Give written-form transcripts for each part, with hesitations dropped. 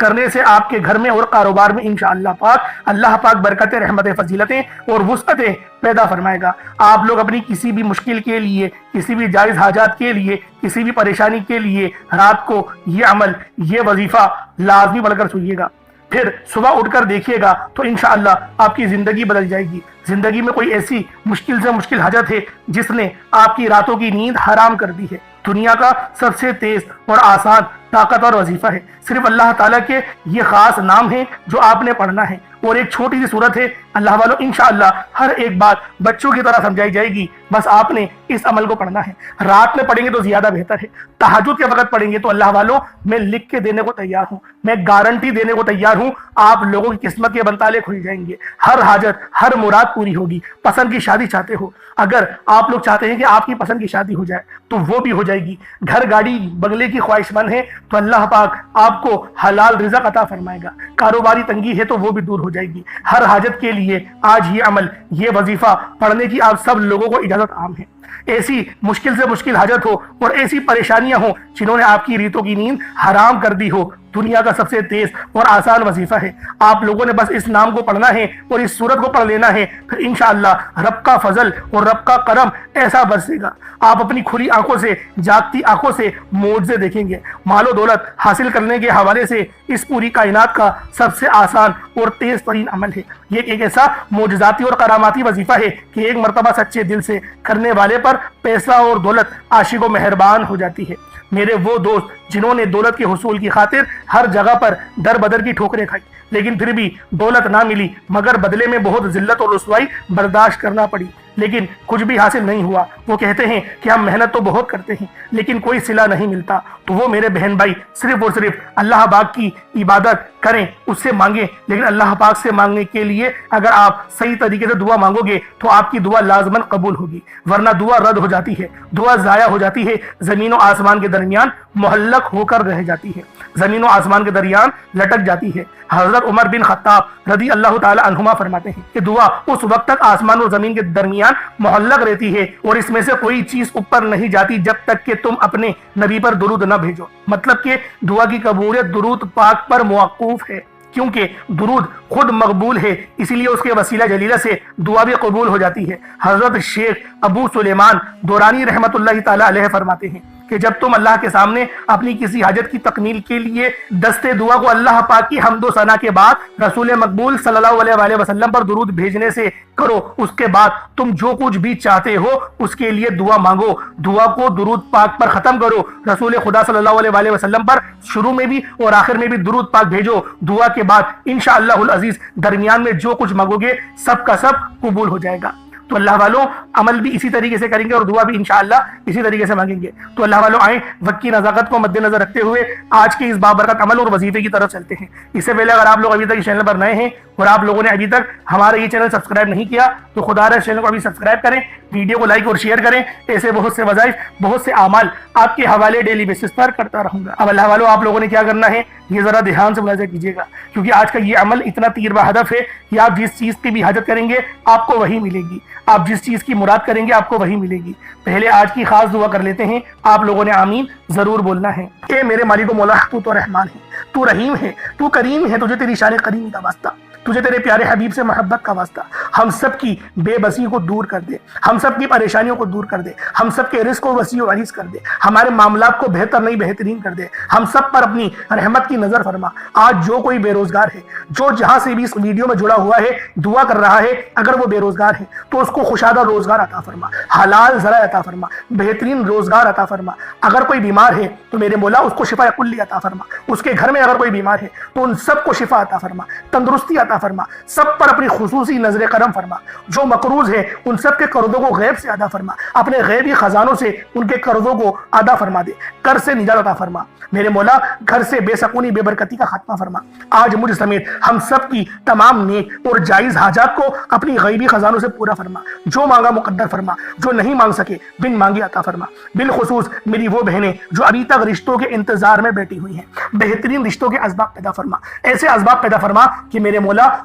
کرنے سے آپ کے گھر میں اور کاروبار میں انشاءاللہ پاک اللہ پاک برکتیں، رحمتیں، فضیلتیں اور وسعتیں پیدا فرمائے گا۔ آپ لوگ اپنی کسی بھی مشکل کے لیے، کسی بھی جائز حاجات کے لیے، کسی بھی پریشانی کے لیے رات کو یہ عمل، یہ وظیفہ لازمی پڑھ کر سوئیے گا، پھر صبح اٹھ کر دیکھیے گا تو انشاءاللہ آپ کی زندگی بدل جائے گی۔ زندگی میں کوئی ایسی مشکل سے مشکل حاجت ہے جس نے آپ کی راتوں کی نیند حرام کر دی ہے، دنیا کا سب سے تیز اور آسان طاقتور وظیفہ ہے، صرف اللہ تعالیٰ کے یہ خاص نام ہیں جو آپ نے پڑھنا ہے، اور ایک چھوٹی سی صورت ہے اللہ والوں، انشاءاللہ ہر ایک بات بچوں کی طرح سمجھائی جائے گی، بس آپ نے اس عمل کو پڑھنا ہے۔ رات میں پڑھیں گے تو زیادہ بہتر ہے، تہجد کے وقت پڑھیں گے تو اللہ والوں میں لکھ کے دینے کو تیار ہوں، میں گارنٹی دینے کو تیار ہوں، آپ لوگوں کی قسمت کے بنتالے کھل جائیں گے، ہر حاجت، ہر مراد پوری ہوگی۔ پسند کی شادی چاہتے ہو، اگر آپ لوگ چاہتے ہیں کہ آپ کی پسند کی شادی ہو جائے تو وہ بھی ہو جائے گی۔ گھر گاڑی بنگلے کی خواہش مند ہے تو اللہ پاک آپ کو حلال رزق عطا فرمائے گا، کاروباری تنگی ہے تو وہ بھی دور ہو جائے گی۔ ہر حاجت کے لیے آج یہ عمل، یہ وظیفہ پڑھنے کی آپ سب لوگوں کو اجازت عام ہے۔ ایسی مشکل سے مشکل حاجت ہو اور ایسی پریشانیاں ہوں جنہوں نے آپ کی ریتوں کی نیند حرام کر دی ہو، دنیا کا سب سے تیز اور آسان وظیفہ ہے۔ آپ لوگوں نے بس اس نام کو پڑھنا ہے اور اس صورت کو پڑھ لینا ہے، پھر انشاءاللہ رب کا فضل اور رب کا کرم ایسا برسے گا، آپ اپنی کھلی آنکھوں سے، جاگتی آنکھوں سے معجزے دیکھیں گے۔ مال و دولت حاصل کرنے کے حوالے سے اس پوری کائنات کا سب سے آسان اور تیز ترین عمل ہے۔ یہ ایک ایسا معجزاتی اور کراماتی وظیفہ ہے کہ ایک مرتبہ سچے دل سے کرنے والے پر پیسہ اور دولت عاشق و مہربان ہو جاتی ہے۔ میرے وہ دوست جنہوں نے دولت کے حصول کی خاطر ہر جگہ پر در بدر کی ٹھوکریں کھائی، لیکن پھر بھی دولت نہ ملی، مگر بدلے میں بہت ذلت اور رسوائی برداشت کرنا پڑی، لیکن کچھ بھی حاصل نہیں ہوا۔ وہ کہتے ہیں کہ ہم محنت تو بہت کرتے ہیں لیکن کوئی صلہ نہیں ملتا، تو وہ میرے بہن بھائی صرف اور صرف اللہ پاک کی عبادت کریں، اس سے مانگیں، لیکن اللہ پاک سے مانگنے کے لیے اگر آپ صحیح طریقے سے دعا مانگو گے تو آپ کی دعا لازماً قبول ہوگی، ورنہ دعا رد ہو جاتی ہے، دعا ضائع ہو جاتی ہے، زمین و آسمان کے درمیان معلق ہو کر رہ جاتی ہے، زمین و آسمان کے درمیان لٹک جاتی ہے۔ حضرت عمر بن خطاب رضی اللہ تعالی عنہما فرماتے ہیں کہ دعا اس وقت تک آسمان و زمین کے درمیان معلق رہتی ہے اور اس میں سے کوئی چیز اوپر نہیں جاتی جب تک کہ تم اپنے نبی پر درود نہ بھیجو۔ مطلب کہ دعا کی قبولیت درود پاک پر موقوف ہے، کیونکہ درود خود مقبول ہے، اسی لیے اس کے وسیلہ جلیلہ سے دعا بھی قبول ہو جاتی ہے۔ حضرت شیخ ابو سلیمان دورانی رحمت اللہ تعالی علیہ فرماتے ہیں کہ جب تم اللہ کے سامنے اپنی کسی حاجت کی تکمیل کے لیے دستے دعا کو اللہ پاک کی حمد و ثنا کے بعد رسول مقبول صلی اللہ علیہ وآلہ وسلم پر درود بھیجنے سے کرو، اس کے بعد تم جو کچھ بھی چاہتے ہو اس کے لیے دعا مانگو، دعا کو درود پاک پر ختم کرو، رسول خدا صلی اللہ علیہ وآلہ وسلم پر شروع میں بھی اور آخر میں بھی درود پاک بھیجو، دعا کے بعد انشاءاللہ العزیز درمیان میں جو کچھ مانگو گے سب کا سب قبول ہو جائے گا۔ تو اللہ والوں عمل بھی اسی طریقے سے کریں گے اور دعا بھی انشاءاللہ اسی طریقے سے مانگیں گے۔ تو اللہ والوں آئیں وقت کی نزاکت کو مد نظر رکھتے ہوئے آج کے اس بابرکت عمل اور وظیفے کی طرف چلتے ہیں۔ اس سے پہلے اگر آپ لوگ ابھی تک اس چینل پر نئے ہیں اور آپ لوگوں نے ابھی تک ہمارا یہ چینل سبسکرائب نہیں کیا تو خدا رہا اس چینل کو ابھی سبسکرائب کریں، ویڈیو کو لائک اور شیئر کریں، ایسے بہت سے وظائف، بہت سے اعمال آپ کے حوالے ڈیلی بیسس پر کرتا رہوں گا۔ اب اللہ والوں آپ لوگوں نے کیا کرنا ہے یہ ذرا دھیان سے ملاحظہ کیجیے گا، کیونکہ آج کا یہ عمل اتنا تیر بہدف ہے کہ آپ جس چیز کی بھی حاجت کریں گے آپ کو وہی ملے گی، آپ جس چیز کی مراد کریں گے آپ کو وہی ملے گی۔ پہلے آج کی خاص دعا کر لیتے ہیں، آپ لوگوں نے آمین ضرور بولنا ہے۔ اے میرے مالک و مولا، تو رحمان ہے، تو رحیم ہے، تو کریم ہے، تجھے تیری شان کریم کا واسطہ، تجھے تیرے پیارے حبیب سے محبت کا واسطہ، ہم سب کی بے بسی کو دور کر دے، ہم سب کی پریشانیوں کو دور کر دے، ہم سب کے رزق کو وسیع و عریض کر دے، ہمارے معاملات کو بہتر نہیں بہترین کر دے، ہم سب پر اپنی رحمت کی نظر فرما۔ آج جو کوئی بے روزگار ہے، جو جہاں سے بھی اس ویڈیو میں جڑا ہوا ہے دعا کر رہا ہے، اگر وہ بے روزگار ہے تو اس کو خوشادہ روزگار عطا فرما، حلال ذرائع عطا فرما، بہترین روزگار عطا فرما۔ اگر کوئی بیمار ہے تو میرے مولا اس کو شفا کلی عطا فرما، اس کے گھر میں اگر کوئی بیمار ہے تو ان سب کو شفا عطا فرما، تندرستی عطا فرما، سب پر اپنی خصوصی نظر کرم فرما۔ جو مقروض ہے ان سب کے قرضوں کو غیب سے ادا فرما، اپنے غیبی خزانوں سے ان کے قرضوں کو ادا فرما دے، قرض سے نجات عطا فرما۔ میرے مولا گھر سے بے سکونی بے برکتی کا خاتمہ فرما۔ آج مجھ سمیت ہم سب کی تمام نیک اور جائز حاجات کو اپنی غیبی خزانوں سے پورا فرما، جو مانگا مقدر فرما، جو نہیں مانگ سکے بن مانگے عطا فرما۔ بالخصوص میری وہ بہنیں جو ابھی تک رشتوں کے انتظار میں بیٹھی ہوئی ہیں، بہترین رشتوں کے اسباب پیدا فرما، ایسے اسباب پیدا فرما کہ میرے مولا مولا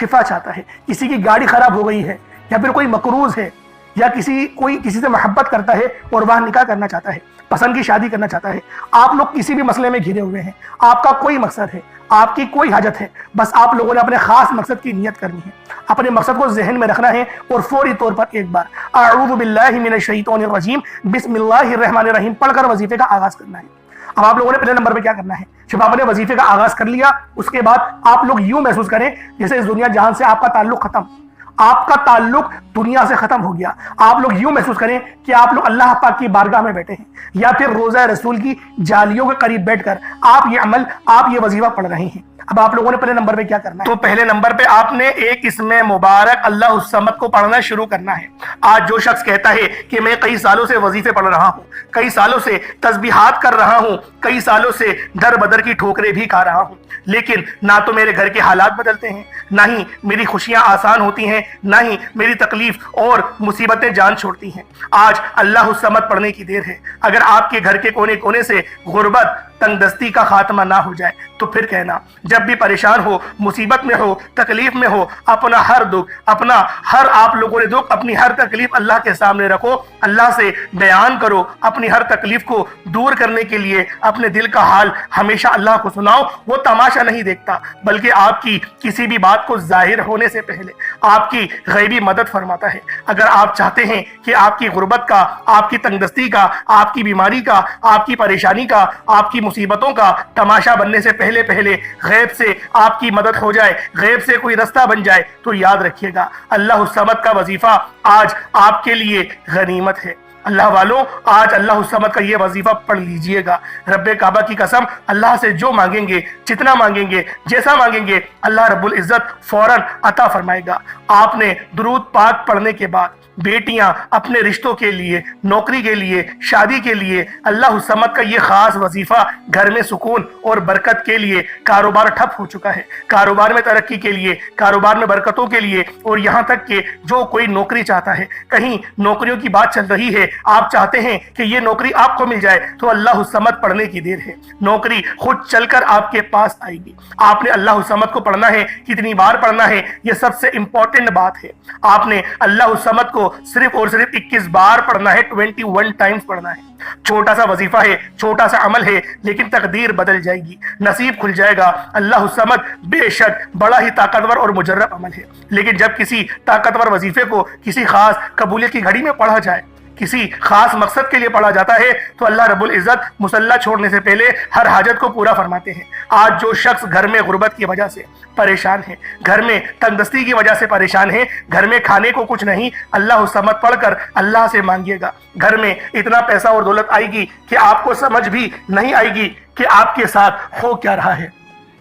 شفا چاہتا ہے، کسی کی گاڑی خراب ہو گئی ہے، یا پھر کوئی مقروض ہے، یا کسی سے محبت کرتا ہے اور وہاں نکاح کرنا چاہتا ہے، پسند کی شادی کرنا چاہتا ہے، آپ لوگ کسی بھی مسئلے میں گھرے ہوئے ہیں، آپ کا کوئی مقصد ہے، آپ کی کوئی حاجت ہے، بس آپ لوگوں نے اپنے خاص مقصد کی نیت کرنی ہے، اپنے مقصد کو ذہن میں رکھنا ہے اور فوری طور پر ایک بار اعوذ باللہ من الشیطان الرجیم بسم اللہ الرحمن الرحیم پڑھ کر وظیفے کا آغاز کرنا ہے۔ اب آپ لوگوں نے پہلے نمبر پہ کیا کرنا ہے، جب آپ نے وظیفے کا آغاز کر لیا، اس کے بعد آپ لوگ یوں محسوس کریں جیسے اس دنیا جہان سے آپ کا تعلق ختم، آپ کا تعلق دنیا سے ختم ہو گیا۔ آپ لوگ یوں محسوس کریں کہ آپ لوگ اللہ پاک کی بارگاہ میں بیٹھے ہیں، یا پھر روضہ رسول کی جالیوں کے قریب بیٹھ کر آپ یہ عمل، آپ یہ وظیفہ پڑھ رہے ہیں۔ اب آپ لوگوں نے پہلے نمبر پہ کیا کرنا ہے، تو پہلے نمبر پہ آپ نے ایک اسم مبارک اللہ الصمد کو پڑھنا شروع کرنا ہے۔ آج جو شخص کہتا ہے کہ میں کئی سالوں سے وظیفے پڑھ رہا ہوں، کئی سالوں سے تسبیحات کر رہا ہوں، کئی سالوں سے در بدر کی ٹھوکریں بھی کھا رہا ہوں، لیکن نہ تو میرے گھر کے حالات بدلتے ہیں، نہ ہی میری خوشیاں آسان ہوتی ہیں، نہ ہی میری تکلیف اور مصیبتیں جان چھوڑتی ہیں، آج اللہ الصمد پڑھنے کی دیر ہے۔ اگر آپ کے گھر کے کونے کونے سے غربت، تنگ دستی کا خاتمہ نہ ہو جائے تو پھر کہنا، جب بھی پریشان ہو، مصیبت میں ہو، تکلیف میں ہو، اپنا ہر دکھ، اپنا ہر آپ لوگوں نے دکھ، اپنی ہر تکلیف اللہ کے سامنے رکھو، اللہ سے بیان کرو، اپنی ہر تکلیف کو دور کرنے کے لیے اپنے دل کا حال ہمیشہ اللہ کو سناؤ۔ وہ تماشا نہیں دیکھتا، بلکہ آپ کی کسی بھی بات کو ظاہر ہونے سے پہلے آپ کی غیبی مدد فرماتا ہے۔ اگر آپ چاہتے ہیں کہ آپ کی غربت کا، آپ کی تنگ دستی کا، آپ کی بیماری کا، آپ کی پریشانی کا، آپ کی مصیبتوں کا تماشا بننے سے پہلے غیب سے آپ کی مدد ہو جائے، غیب سے کوئی رستہ بن جائے، تو یاد رکھیے گا اللہ الصمد کا وظیفہ آج آپ کے لیے غنیمت ہے۔ اللہ والوں، آج اللہ الصمد کا یہ وظیفہ پڑھ لیجئے گا۔ رب کعبہ کی قسم، اللہ سے جو مانگیں گے، جتنا مانگیں گے، جیسا مانگیں گے، اللہ رب العزت فوراً عطا فرمائے گا۔ آپ نے درود پاک پڑھنے کے بعد بیٹیاں اپنے رشتوں کے لیے، نوکری کے لیے، شادی کے لیے اللہ الصمد کا یہ خاص وظیفہ، گھر میں سکون اور برکت کے لیے، کاروبار ٹھپ ہو چکا ہے، کاروبار میں ترقی کے لیے، کاروبار میں برکتوں کے لیے، اور یہاں تک کہ جو کوئی نوکری چاہتا ہے، کہیں نوکریوں کی بات چل رہی ہے، آپ چاہتے ہیں کہ یہ نوکری آپ کو مل جائے، تو اللہ الصمد پڑھنے کی دیر ہے، نوکری خود چل کر آپ کے پاس آئے گی۔ آپ نے اللہ الصمد کو پڑھنا ہے، کتنی بار پڑھنا ہے، یہ سب سے امپورٹنٹ بات ہے۔ آپ نے اللہ الصمد کو صرف اور صرف 21 بار پڑھنا ہے، 21 ٹائمز پڑھنا ہے۔ چھوٹا سا وظیفہ ہے، چھوٹا سا عمل ہے، لیکن تقدیر بدل جائے گی، نصیب کھل جائے گا۔ اللہ الصمد بے شک بڑا ہی طاقتور اور مجرب عمل ہے، لیکن جب کسی طاقتور وظیفے کو کسی خاص قبولیت کی گھڑی میں پڑھا جائے، کسی خاص مقصد کے لیے پڑھا جاتا ہے، تو اللہ رب العزت مصلی چھوڑنے سے پہلے ہر حاجت کو پورا فرماتے ہیں۔ آج جو شخص گھر میں غربت کی وجہ سے پریشان ہے، گھر میں تنگ دستی کی وجہ سے پریشان ہے، گھر میں کھانے کو کچھ نہیں، اللہ الصمد پڑھ کر اللہ سے مانگیے گا۔ گھر میں اتنا پیسہ اور دولت آئے گی کہ آپ کو سمجھ بھی نہیں آئے گی کہ آپ کے ساتھ ہو کیا رہا ہے۔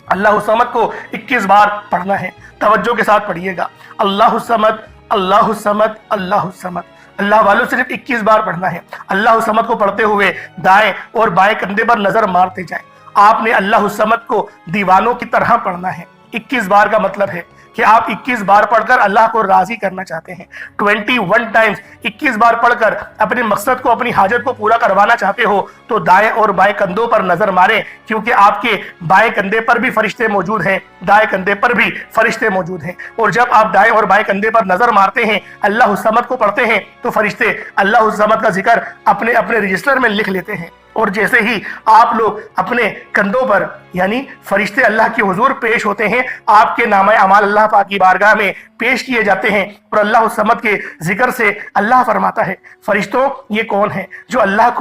اللہ الصمد کو 21 بار پڑھنا ہے، توجہ کے ساتھ پڑھیے گا۔ اللہ الصمد، اللہ الصمد، اللہ الصمد۔ اللہ والوں صرف 21 بار پڑھنا ہے۔ اللہ الصمد کو پڑھتے ہوئے دائیں اور بائیں کندھے پر نظر مارتے جائیں۔ آپ نے اللہ الصمد کو دیوانوں کی طرح پڑھنا ہے۔ 21 بار کا مطلب ہے کہ آپ 21 بار پڑھ کر اللہ کو راضی کرنا چاہتے ہیں۔ 21 ٹائمز 21 بار پڑھ کر اپنے مقصد کو، اپنی حاجت کو پورا کروانا چاہتے ہو تو دائیں اور بائیں کندھوں پر نظر ماریں، کیونکہ آپ کے بائیں کندھے پر بھی فرشتے موجود ہیں، دائیں کندھے پر بھی فرشتے موجود ہیں۔ اور جب آپ دائیں اور بائیں کندھے پر نظر مارتے ہیں، اللہ الصمد کو پڑھتے ہیں، تو فرشتے اللہ الصمد کا ذکر اپنے رجسٹر میں لکھ لیتے ہیں۔ اور جیسے ہی آپ لوگ اپنے کندھوں پر، یعنی فرشتے اللہ کے حضور پیش ہوتے ہیں، آپ کے نامہ اعمال اللہ پاک کی بارگاہ میں پیش کیے جاتے ہیں، اور اللہ الصمد کے ذکر سے اللہ فرماتا ہے، فرشتوں یہ کون ہے جو اللہ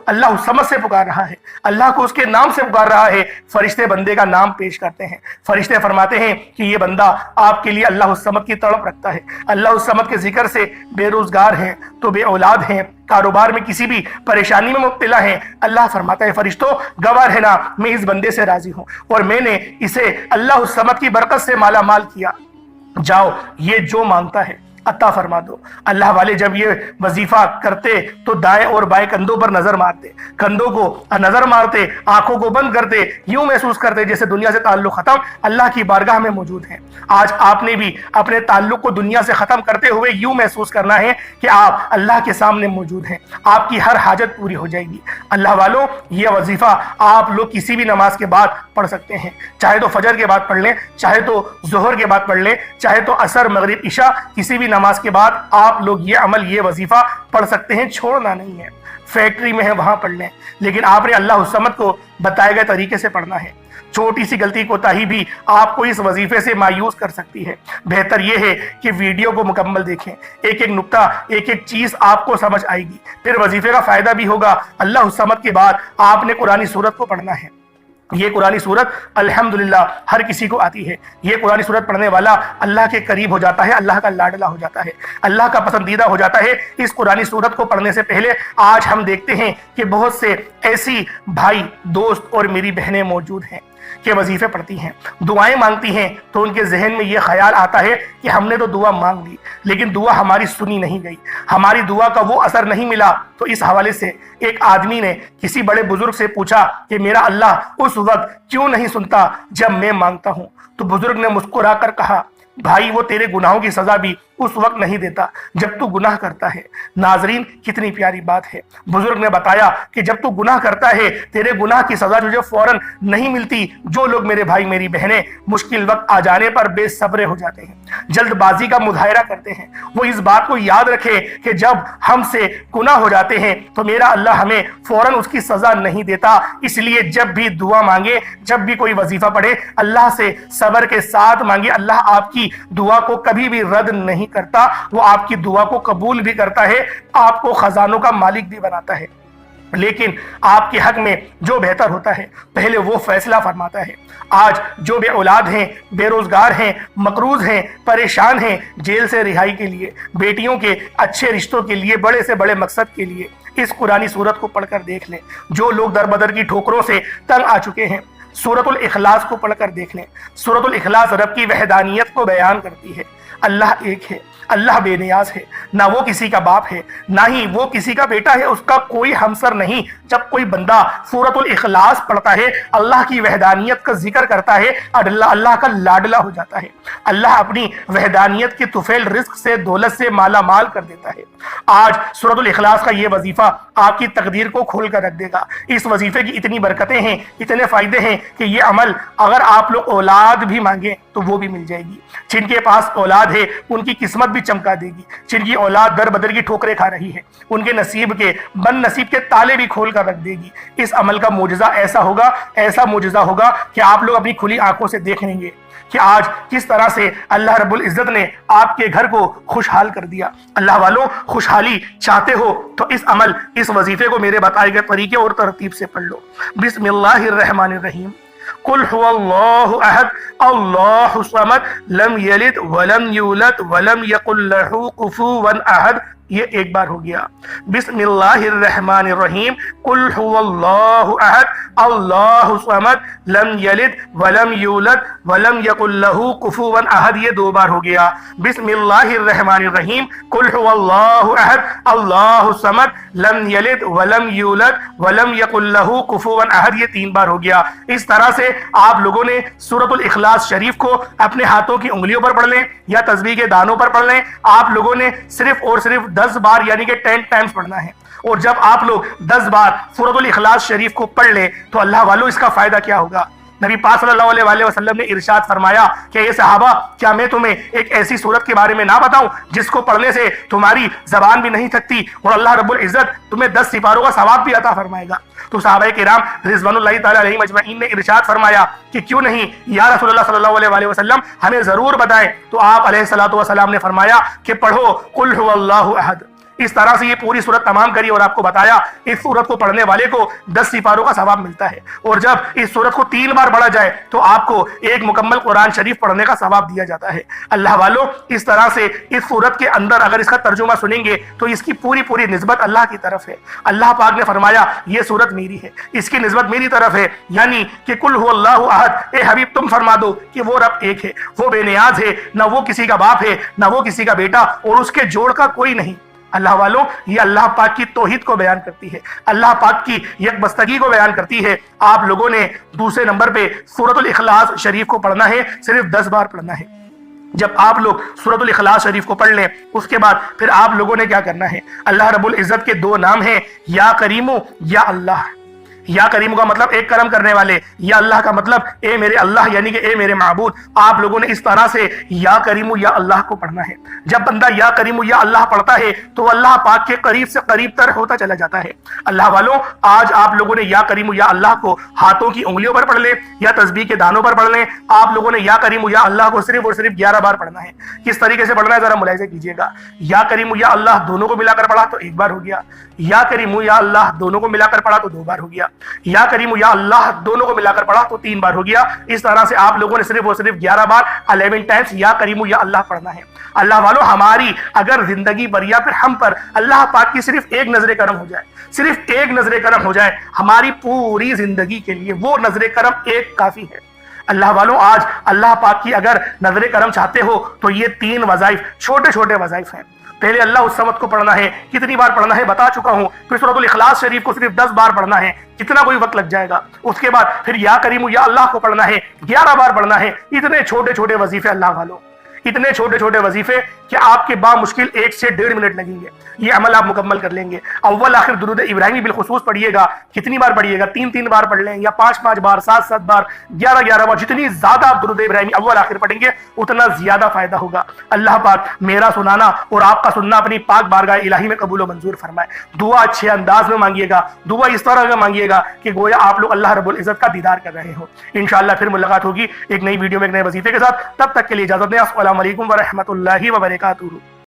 الصمد سے پکار رہا ہے، اللہ کو اس کے نام سے پکار رہا ہے۔ فرشتے بندے کا نام پیش کرتے ہیں، فرشتے فرماتے ہیں کہ یہ بندہ آپ کے لیے اللہ الصمد کی تڑپ رکھتا ہے، اللہ الصمد کے ذکر سے بے روزگار ہیں تو بے اولاد ہیں، کاروبار میں کسی بھی پریشانی میں مبتلا ہیں، اللہ فرماتا ہے فرشتوں گواہ رہنا، میں اس بندے سے راضی ہوں اور میں نے اسے اللہ الصمد کی برکت سے مالا مال کیا۔ جاؤ، یہ جو مانگتا ہے عطا فرما دو۔ اللہ والے جب یہ وظیفہ کرتے تو دائیں اور بائیں کندھوں پر نظر مارتے، کندھوں کو نظر مارتے، آنکھوں کو بند کرتے، یوں محسوس کرتے جیسے دنیا سے تعلق ختم، اللہ کی بارگاہ میں موجود ہیں۔ آج آپ نے بھی اپنے تعلق کو دنیا سے ختم کرتے ہوئے یوں محسوس کرنا ہے کہ آپ اللہ کے سامنے موجود ہیں، آپ کی ہر حاجت پوری ہو جائے گی۔ اللہ والوں، یہ وظیفہ آپ لوگ کسی بھی نماز کے بعد پڑھ سکتے ہیں، چاہے تو فجر کے بعد پڑھ لیں، چاہے تو ظہر کے بعد پڑھ لیں، چاہے تو عصر مغرب عشاء، کسی بھی نماز کے بعد آپ لوگ یہ عمل، یہ وظیفہ پڑھ سکتے ہیں، چھوڑنا نہیں ہے۔ فیکٹری میں ہے وہاں پڑھ لیں، لیکن آپ نے اللہ الصمد کو بتائے گئے طریقے سے پڑھنا ہے۔ چھوٹی سی غلطی کوتاہی بھی آپ کو اس وظیفے سے مایوس کر سکتی ہے۔ بہتر یہ ہے کہ ویڈیو کو مکمل دیکھیں، ایک ایک نقطہ، ایک ایک چیز آپ کو سمجھ آئے گی، پھر وظیفے کا فائدہ بھی ہوگا۔ اللہ الصمد کے بعد آپ نے قرآن سورت کو پڑھنا ہے۔ یہ قرآن سورت الحمدللہ ہر کسی کو آتی ہے۔ یہ قرآن سورت پڑھنے والا اللہ کے قریب ہو جاتا ہے، اللہ کا لاڈلا ہو جاتا ہے، اللہ کا پسندیدہ ہو جاتا ہے۔ اس قرآن سورت کو پڑھنے سے پہلے آج ہم دیکھتے ہیں کہ بہت سے ایسی بھائی، دوست اور میری بہنیں موجود ہیں کہ وظیفے پڑھتی ہیں، دعائیں مانگتی ہیں، تو ان کے ذہن میں یہ خیال آتا ہے کہ ہم نے تو دعا مانگ لی لیکن دعا ہماری سنی نہیں گئی، ہماری دعا کا وہ اثر نہیں ملا۔ تو اس حوالے سے ایک آدمی نے کسی بڑے بزرگ سے پوچھا کہ میرا اللہ اس وقت کیوں نہیں سنتا جب میں مانگتا ہوں؟ تو بزرگ نے مسکرا کر کہا، بھائی وہ تیرے گناہوں کی سزا بھی اس وقت نہیں دیتا جب تو گناہ کرتا ہے۔ ناظرین، کتنی پیاری بات ہے۔ بزرگ نے بتایا کہ جب تو گناہ کرتا ہے تیرے گناہ کی سزا تجھے فوراً نہیں ملتی۔ جو لوگ میرے بھائی میری بہنیں مشکل وقت آ جانے پر بے صبر ہو جاتے ہیں، جلد بازی کا مظاہرہ کرتے ہیں، وہ اس بات کو یاد رکھے کہ جب ہم سے گناہ ہو جاتے ہیں تو میرا اللہ ہمیں فوراً اس کی سزا نہیں دیتا۔ اس لیے جب بھی دعا مانگے، جب بھی کوئی وظیفہ پڑھے، اللہ سے صبر کے ساتھ مانگے۔ اللہ آپ کی دعا کو کبھی بھی رد نہیں کرتا، وہ آپ کی دعا کو قبول بھی کرتا ہے، آپ کو خزانوں کا مالک بھی بناتا ہے۔ لیکن آپ کے حق میں جو بہتر ہوتا ہے پہلے وہ فیصلہ فرماتا ہے۔ آج جو بے اولاد ہیں، بے روزگار ہیں، مقروض ہیں، پریشان ہیں، جیل سے رہائی کے لیے، بیٹیوں کے اچھے رشتوں کے لیے، بڑے سے بڑے مقصد کے لیے اس قرآن سورت کو پڑھ کر دیکھ لیں۔ جو لوگ در بدر کی ٹھوکروں سے تنگ آ چکے ہیں، سورۃ الاخلاص کو پڑھ کر دیکھ لیں۔ سورۃ الاخلاص رب کی وحدانیت کو بیان کرتی ہے۔ اللہ ایک ہے، اللہ بے نیاز ہے، نہ وہ کسی کا باپ ہے، نہ ہی وہ کسی کا بیٹا ہے، اس کا کوئی ہمسر نہیں۔ جب کوئی بندہ سورۃ الاخلاص پڑھتا ہے، اللہ کی وحدانیت کا ذکر کرتا ہے، اللہ کا لاڈلا ہو جاتا ہے۔ اللہ اپنی وحدانیت کے طفیل رزق سے، دولت سے مالا مال کر دیتا ہے۔ آج سورۃ الاخلاص کا یہ وظیفہ آپ کی تقدیر کو کھول کر رکھ دے گا۔ اس وظیفے کی اتنی برکتیں ہیں، اتنے فائدے ہیں کہ یہ عمل اگر آپ لوگ اولاد بھی مانگیں تو وہ بھی مل جائے گی۔ جن کے پاس اولاد ہے ان کی قسمت بھی چمکا دے گی، جن کی اولاد در بدر کی ٹھوکریں کھا رہی ہے ان کے نصیب کے بد نصیب کے تالے بھی کھول کر رکھ دے گی۔ اس عمل کا معجزہ ایسا ہوگا، ایسا معجزہ ہوگا کہ آپ لوگ اپنی کھلی آنکھوں سے دیکھ لیں گے کہ آج کس طرح سے اللہ رب العزت نے آپ کے گھر کو خوشحال کر دیا۔ اللہ والوں، خوشحالی چاہتے ہو تو اس عمل، اس وظیفے کو میرے بتائے گئے طریقے اور ترتیب سے پڑھ لو۔ بسم اللہ الرحمن الرحیم۔ قل هو اللہ احد اللہ الصمد لم یلد ولم یولد ولم یکن لہ کفوا احد۔ یہ ایک بار ہو گیا۔ بسم اللہ الرحمن الرحیم۔ قل هو اللہ احد اللہ الصمد لم یلد ولم یولد ولم یکن لہ کفوا احد۔ یہ دو بار ہو گیا۔ بسم اللہ الرحمن الرحیم۔ قل هو اللہ احد اللہ الصمد لم یلد ولم یولد ولم یکن لہ کفوا احد۔ یہ تین بار ہو گیا۔ اس طرح سے آپ لوگوں نے سورۃ الاخلاص شریف کو اپنے ہاتھوں کی انگلیوں پر پڑھ لیں یا تسبیح کے دانوں پر پڑھ لیں۔ آپ لوگوں نے صرف اور صرف 10 بار یعنی کہ 10 ٹائمز پڑھنا ہے۔ اور جب آپ لوگ 10 بار سورۃ الاخلاص شریف کو پڑھ لیں تو اللہ والوں اس کا فائدہ کیا ہوگا؟ نبی پاک صلی اللہ علیہ وسلم نے ارشاد فرمایا کہ اے صحابہ، کیا میں تمہیں ایک ایسی سورت کے بارے میں نہ بتاؤں جس کو پڑھنے سے تمہاری زبان بھی نہیں تھکتی اور اللہ رب العزت تمہیں 10 سپاروں کا ثواب بھی عطا فرمائے گا؟ تو صحابہ کرام رضوان اللہ تعالی علیہم اجمعین نے ارشاد فرمایا کہ کیوں نہیں یا رسول اللہ صلی اللہ علیہ وسلم، ہمیں ضرور بتائیں۔ تو آپ علیہ الصلوۃ والسلام نے فرمایا کہ پڑھو قل هو اللہ احد۔ اس طرح سے یہ پوری سورت تمام کری اور آپ کو بتایا اس سورت کو پڑھنے والے کو 10 سپاروں کا ثواب ملتا ہے، اور جب اس سورت کو 3 بار پڑھا جائے تو آپ کو ایک مکمل قرآن شریف پڑھنے کا ثواب دیا جاتا ہے۔ اللہ والو، اس طرح سے اس سورت کے اندر اگر اس کا ترجمہ سنیں گے تو اس کی پوری نسبت اللہ کی طرف ہے۔ اللہ پاک نے فرمایا یہ سورت میری ہے، اس کی نسبت میری طرف ہے، یعنی کہ قل هو اللہ احد، اے حبیب تم فرما دو کہ وہ رب ایک ہے، وہ بے نیاز ہے، نہ وہ کسی کا باپ ہے نہ وہ کسی کا بیٹا، اور اس کے جوڑ کا کوئی نہیں۔ اللہ والوں، یہ اللہ پاک کی توحید کو بیان کرتی ہے، اللہ پاک کی یک بستگی کو بیان کرتی ہے۔ آپ لوگوں نے دوسرے نمبر پہ سورۃ الاخلاص شریف کو پڑھنا ہے، صرف 10 بار پڑھنا ہے۔ جب آپ لوگ سورۃ الاخلاص شریف کو پڑھ لیں اس کے بعد پھر آپ لوگوں نے کیا کرنا ہے، اللہ رب العزت کے 2 نام ہیں، یا کریمو یا اللہ۔ یا کریم کا مطلب ایک کرم کرنے والے، یا اللہ کا مطلب اے میرے اللہ، یعنی کہ اے میرے معبود۔ آپ لوگوں نے اس طرح سے یا کریم یا اللہ کو پڑھنا ہے۔ جب بندہ یا کریم یا اللہ پڑھتا ہے تو اللہ پاک کے قریب سے قریب تر ہوتا چلا جاتا ہے۔ اللہ والوں، آج آپ لوگوں نے یا کریم یا اللہ کو ہاتھوں کی انگلیوں پر پڑھ لیں یا تسبیح کے دانوں پر پڑھ لیں۔ آپ لوگوں نے یا کریم یا اللہ کو صرف اور صرف 11 بار پڑھنا ہے۔ کس طریقے سے پڑھنا ہے ذرا ملاحظہ کیجیے گا۔ یا کریم یا اللہ دونوں کو ملا کر پڑھا تو 1 بار ہو گیا، یا کریم یا اللہ دونوں کو ملا کر پڑھا تو 2 بار ہو گیا، یا کریم یا اللہ دونوں کو ملا کر پڑھا تو 3 بار ہو گیا۔ اس طرح سے آپ لوگوں نے صرف اور صرف 11 بار 11 ٹائمز یا کریم یا اللہ پڑھنا ہے۔ اللہ والوں، ہماری اگر زندگی پر یا پھر ہم پر اللہ پاک کی صرف ایک نظر کرم ہو جائے، صرف ایک نظر کرم ہو جائے، ہماری پوری زندگی کے لیے وہ نظر کرم ایک کافی ہے۔ اللہ والوں، آج اللہ پاک کی اگر نظر کرم چاہتے ہو تو یہ 3 وظائف، چھوٹے چھوٹے وظائف ہیں۔ پہلے اللہ الصمد کو پڑھنا ہے، کتنی بار پڑھنا ہے بتا چکا ہوں۔ پھر سورۃ الاخلاص شریف کو صرف 10 بار پڑھنا ہے، کتنا کوئی وقت لگ جائے گا۔ اس کے بعد پھر یا کریم یا اللہ کو پڑھنا ہے، 11 بار پڑھنا ہے۔ اتنے چھوٹے چھوٹے وظیفے اللہ والوں، اتنے چھوٹے چھوٹے وظیفے کہ آپ کے بامشکل 1 سے 1.5 منٹ لگیں گے، یہ عمل آپ مکمل کر لیں گے۔ اول آخر درود ابراہیمی بالخصوص پڑھیے گا، کتنی بار پڑھیے گا؟ 3 بار پڑھ لیں، یا 5 بار، 7 بار، 11 بار۔ جتنی زیادہ آپ درود ابراہیمی اول آخر پڑھیں گے اتنا زیادہ فائدہ ہوگا۔ اللہ پاک میرا سنانا اور آپ کا سننا اپنی پاک بارگاہ الہی میں قبول و منظور فرمائے۔ دعا اچھے انداز میں مانگیے گا، دعا اس طرح سے مانگیے گا کہ گویا آپ لوگ اللہ رب العزت کا دیدار کر رہے ہو۔ انشاءاللہ پھر ملاقات ہوگی ایک نئی ویڈیو میں ایک نئے وظیفے کے ساتھ۔ تب تک کے لیے اجازت دیں۔ السلام علیکم ورحمۃ اللہ وبرکاتہ۔